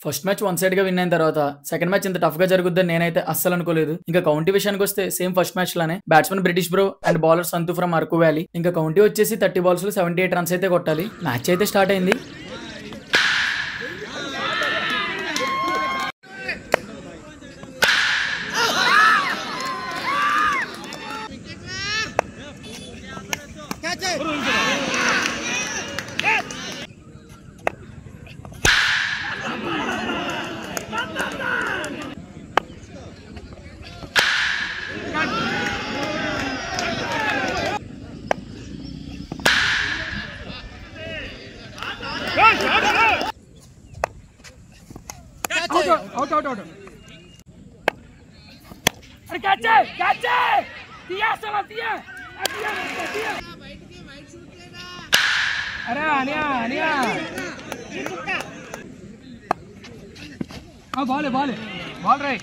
First match one side గా win అయిన తర్వాత సెకండ్ మ్యాచ్ ఇంత టఫ్ గా జరుగుద్దని నేనైతే అస్సలు అనుకోలేదు. ఇంకా కౌంటీ విషయానికి వస్తే సేమ్ ఫస్ట్ మ్యాచ్ లానే batsmen British bro and bowler Santhu from Araku valley. ఇంకా కౌంటీ వచ్చేసి 30 balls లో 78 runs అయితే కొట్టాలి. మ్యాచ్ అయితే స్టార్ట్ అయింది. out. अरे कैच दिया सला दिया अरे आनिया हाँ बॉल रहे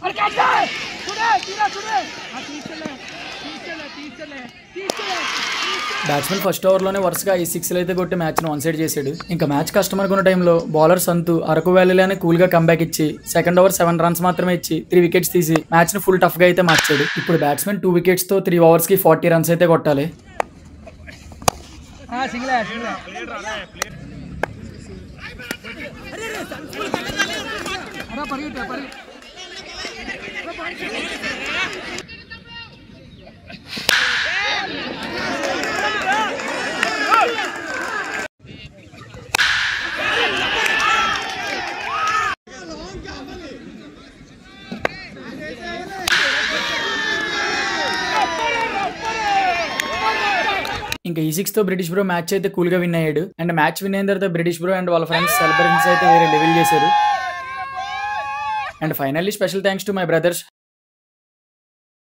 अरे कैच सुने బ్యాట్స్మెన్ ఫస్ట్ ఓవర్లోనే వరుసగా ఈ 6 అయితే కొట్టి మ్యాచ్ను వన్ సైడ్ చేశాడు. ఇంకా మ్యాచ్ కష్టం అనుకున్న టైంలో బౌలర్ సంతు అరకు వ్యాలీలోనే కూల్గా కంబ్యాక్ ఇచ్చి సెకండ్ ఓవర్ 7 runs మాత్రమే ఇచ్చి 3 wickets తీసి మ్యాచ్ను ఫుల్ టఫ్గా అయితే మార్చాడు. ఇప్పుడు బ్యాట్స్మెన్ 2 wickets తో 3 overs కి 40 runs అయితే కొట్టాలి. ఇంకా ఈ 6 తో బ్రిటిష్ బ్రో మ్యాచ్ అయితే కూల్ గా విన్ అయ్యాడు. అండ్ మ్యాచ్ విన్ అయిన తర్వాత బ్రిటిష్ బ్రో అండ్ వాళ్ళ ఫ్రెండ్స్ సెలబ్రేషన్స్ అయితే వేరే లెవెల్ చేశారు. And finally special thanks to my brothers